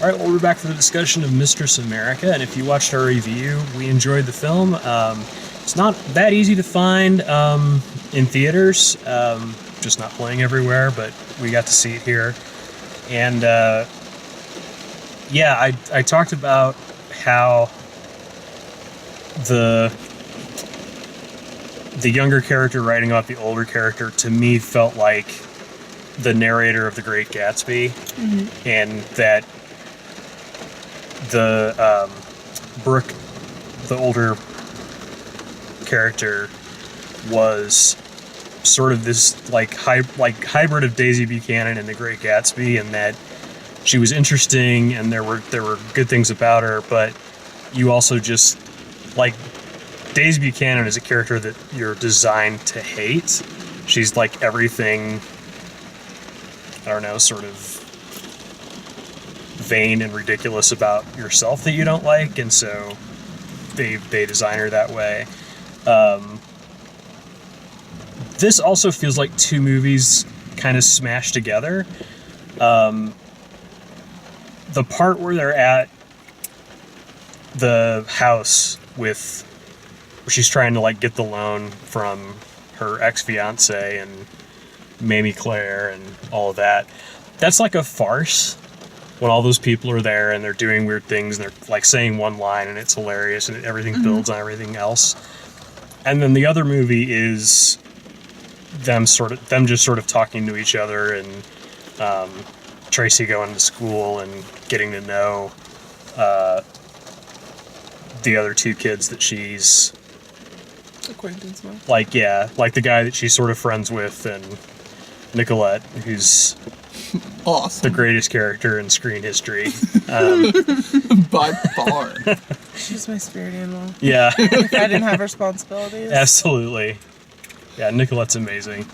All right, well, we're back for the discussion of Mistress America, and if you watched our review, we enjoyed the film. It's not that easy to find in theaters, just not playing everywhere, but we got to see it here. And yeah, I talked about how the younger character writing off the older character, to me, felt like the narrator of The Great Gatsby, and that the Brooke, the older character, was sort of this hybrid of Daisy Buchanan and The Great Gatsby, and that she was interesting and there were good things about her, but you also just like Daisy Buchanan is a character that you're designed to hate. She's like everything, I don't know, sort of vain and ridiculous about yourself that you don't like, and so they design her that way. This also feels like two movies kind of smashed together. The part where they're at the house where she's trying to like get the loan from her ex-fiance and Mamie Claire and all of that, that's like a farce. When all those people are there and they're doing weird things and they're like saying one line and it's hilarious and everything builds on everything else. And then the other movie is them just sort of talking to each other, and Tracy going to school and getting to know the other two kids that she's acquaintance with. Like the guy that she's sort of friends with, and Nicolette, who's awesome, the greatest character in screen history. By far. She's my spirit animal. Yeah. If I didn't have responsibilities. Absolutely. Yeah, Nicolette's amazing.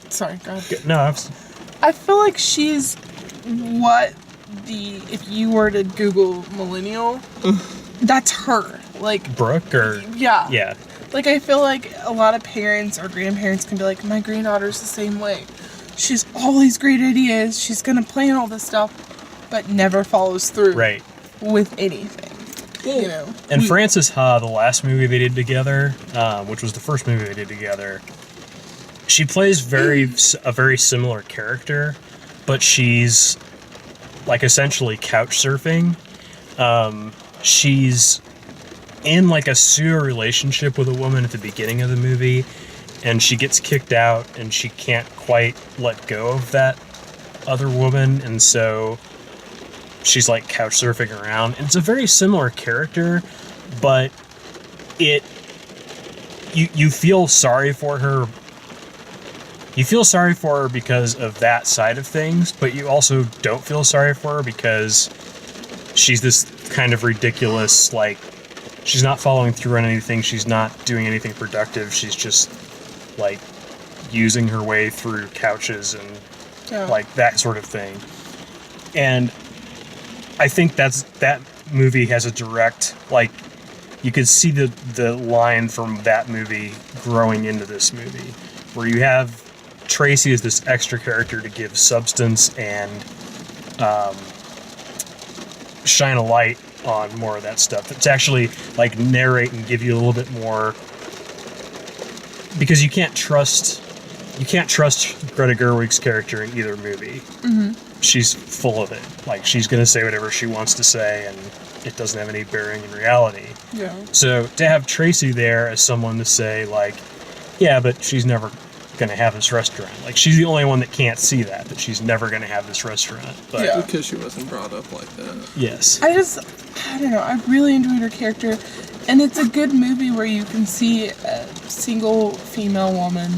Sorry, go ahead. No, I feel like she's what if you were to Google millennial, that's her. Like Brooke, or yeah. Like, I feel like a lot of parents or grandparents can be like, my granddaughter's the same way. She's all these great ideas. She's going to plan all this stuff, but never follows through with anything. You know? And Frances Ha, the last movie they did together, which was the first movie they did together, she plays a very similar character, but she's like essentially couch surfing. She's in like a pseudo relationship with a woman at the beginning of the movie, and she gets kicked out and she can't quite let go of that other woman, and so she's like couch surfing around. And it's a very similar character, but you feel sorry for her. You feel sorry for her because of that side of things, but you also don't feel sorry for her because she's this kind of ridiculous, like, she's not following through on anything. She's not doing anything productive. She's just, like, using her way through couches and, like, that sort of thing. And I think that movie has a direct, like, you could see the line from that movie growing into this movie, where you have Tracy as this extra character to give substance and shine a light on more of that stuff. It's actually like narrate and give you a little bit more, because you can't trust Greta Gerwig's character in either movie. She's full of it. Like, she's gonna say whatever she wants to say, and it doesn't have any bearing in reality. Yeah. So to have Tracy there as someone to say, like, yeah, but she's never gonna have this restaurant. Like, she's the only one that can't see that she's never gonna have this restaurant. But yeah, because she wasn't brought up like that. Yes. I don't know, I really enjoyed her character, and it's a good movie where you can see a single female woman,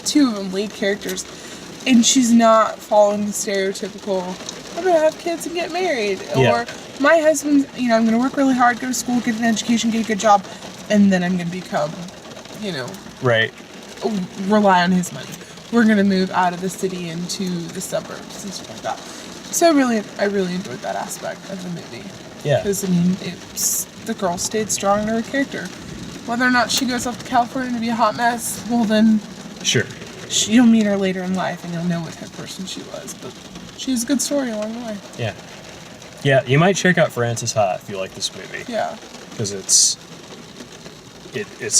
two of them lead characters, and she's not following the stereotypical, I'm gonna have kids and get married, or my husband's, I'm gonna work really hard, go to school, get an education, get a good job, and then I'm gonna become, right, rely on his money. We're gonna move out of the city into the suburbs and stuff like that. So I really enjoyed that aspect of the movie. Yeah. Because the girl stayed strong in her character. Whether or not she goes off to California to be a hot mess, well then, sure, you'll meet her later in life and you'll know what type of person she was. But She has a good story along the way. Yeah. Yeah, you might check out Frances Ha if you like this movie. Yeah. Because it's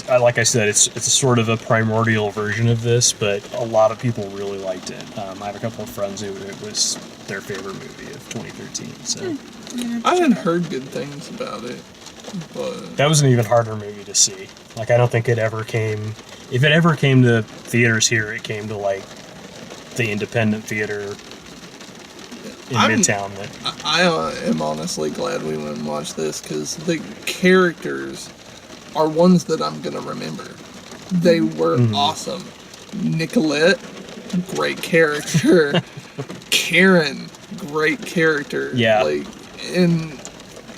like I said, it's a sort of a primordial version of this, but a lot of people really liked it. I have a couple of friends who it was their favorite movie of 2013. So I hadn't heard good things about it, but that was an even harder movie to see. Like, I don't think it ever came. If it ever came to theaters here, it came to like the independent theater in Midtown. I am honestly glad we went and watched this because the characters are ones that I'm gonna remember. They were awesome. Nicolette, great character. Karen, great character. Yeah. And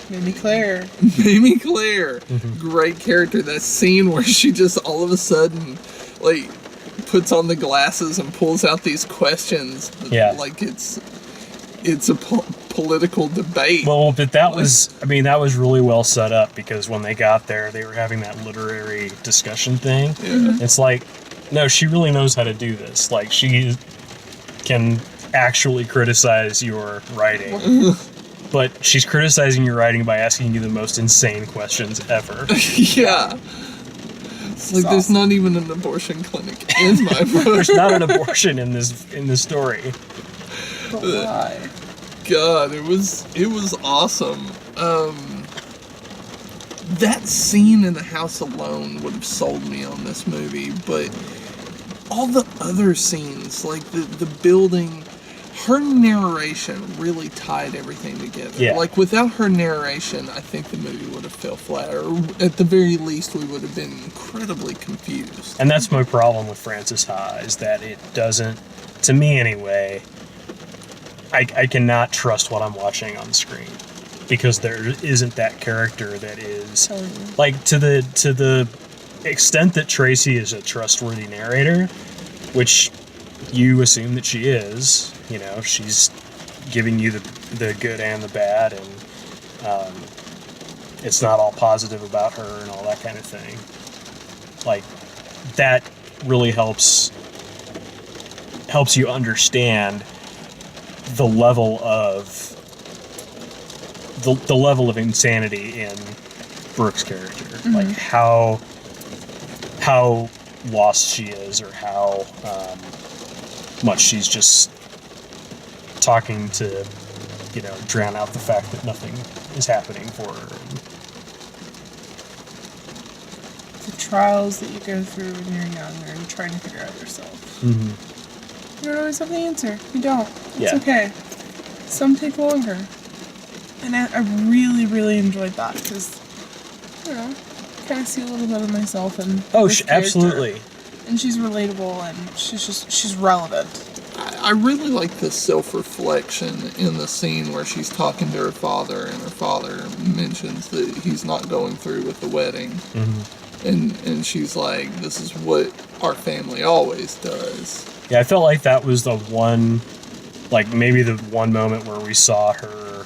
Maybe Claire. Mamie Claire, great character. That scene where she just all of a sudden, puts on the glasses and pulls out these questions. Yeah. Like it's a political debate. Well, but that was really well set up because when they got there, they were having that literary discussion thing. Yeah. It's like, no, she really knows how to do this. Like, she can actually criticize your writing. But she's criticizing your writing by asking you the most insane questions ever. Yeah. It's like there's not even an abortion clinic in my book. There's not an abortion in this story. But why? God, it was awesome. That scene in the house alone would have sold me on this movie, but all the other scenes, like the building, her narration really tied everything together. Yeah. Like, without her narration, I think the movie would have fell flat, or at the very least, we would have been incredibly confused. And that's my problem with Frances Ha, is that it doesn't, to me anyway, I cannot trust what I'm watching on screen. Because there isn't that character that is, like, to the extent that Tracy is a trustworthy narrator, which you assume that she is. You know, she's giving you the good and the bad, and it's not all positive about her and all that kind of thing. Like, that really helps you understand the level of insanity in Brooke's character. Like, how lost she is, or how much she's just talking to, drown out the fact that nothing is happening for her. The trials that you go through when you're younger and trying to figure out yourself. Mm-hmm. You don't always have the answer. You don't. It's Yeah. okay. Some take longer. And I really, really enjoyed that because, kind of see a little bit of myself in this character. Absolutely. And she's relatable and she's relevant. I really like the self-reflection in the scene where she's talking to her father, and her father mentions that he's not going through with the wedding. Mm-hmm. And she's like, this is what our family always does. Yeah, I felt like that was the one, maybe the one moment where we saw her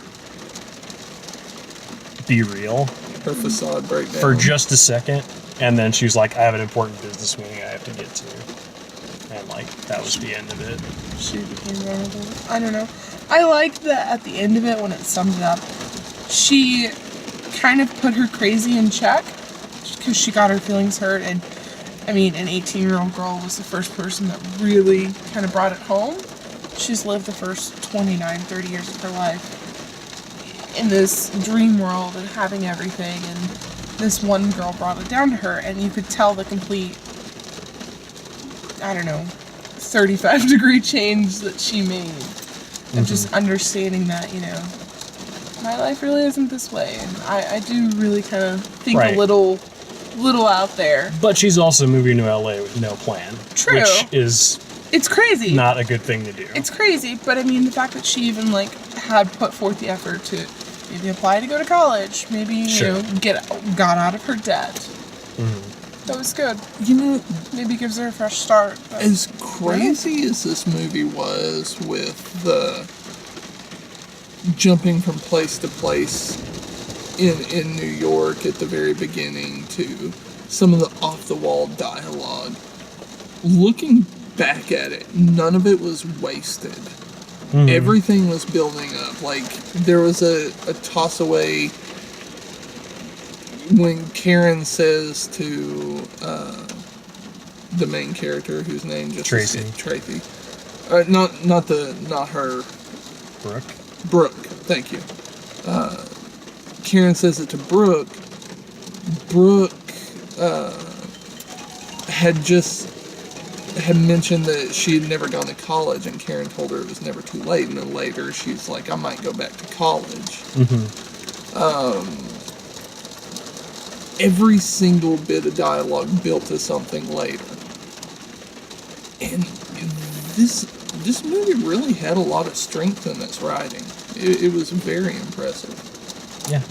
be real. Her facade breakdown. For just a second, and then she was like, I have an important business meeting I have to get to. And, that was the end of it. She became vulnerable. I don't know. I liked that at the end of it, when it summed it up, she kind of put her crazy in check because she got her feelings hurt. And, an 18-year-old girl was the first person that really kind of brought it home. She's lived the first 29, 30 years of her life in this dream world and having everything. And this one girl brought it down to her. And you could tell the complete, 35-degree change that she made. Of just understanding that, my life really isn't this way. And I do really kind of think a little out there. But she's also moving to LA with no plan. True. Which is... It's crazy. Not a good thing to do. It's crazy, but the fact that she even, had put forth the effort to maybe apply to go to college, maybe, got out of her debt. Mm-hmm. That was good. Maybe gives her a fresh start. But, as crazy as this movie was with the jumping from place to place in New York at the very beginning to some of the off-the-wall dialogue, looking back at it, none of it was wasted. Everything was building up. Like, there was a toss away when Karen says to the main character, whose name just Tracy. Tracy. Not her. Brooke. Thank you. Karen says it to Brooke. Brooke had mentioned that she had never gone to college, and Karen told her it was never too late. And then later, she's like, "I might go back to college." Every single bit of dialogue built to something later, and this movie really had a lot of strength in its writing. It was very impressive. Yeah.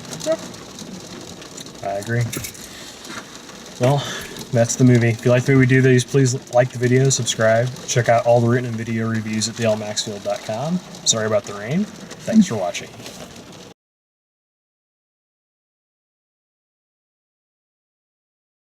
I agree. Well, that's the movie. If you like the way we do these, please like the video, subscribe. Check out all the written and video reviews at thealmaxfield.com. Sorry about the rain. Thanks for watching.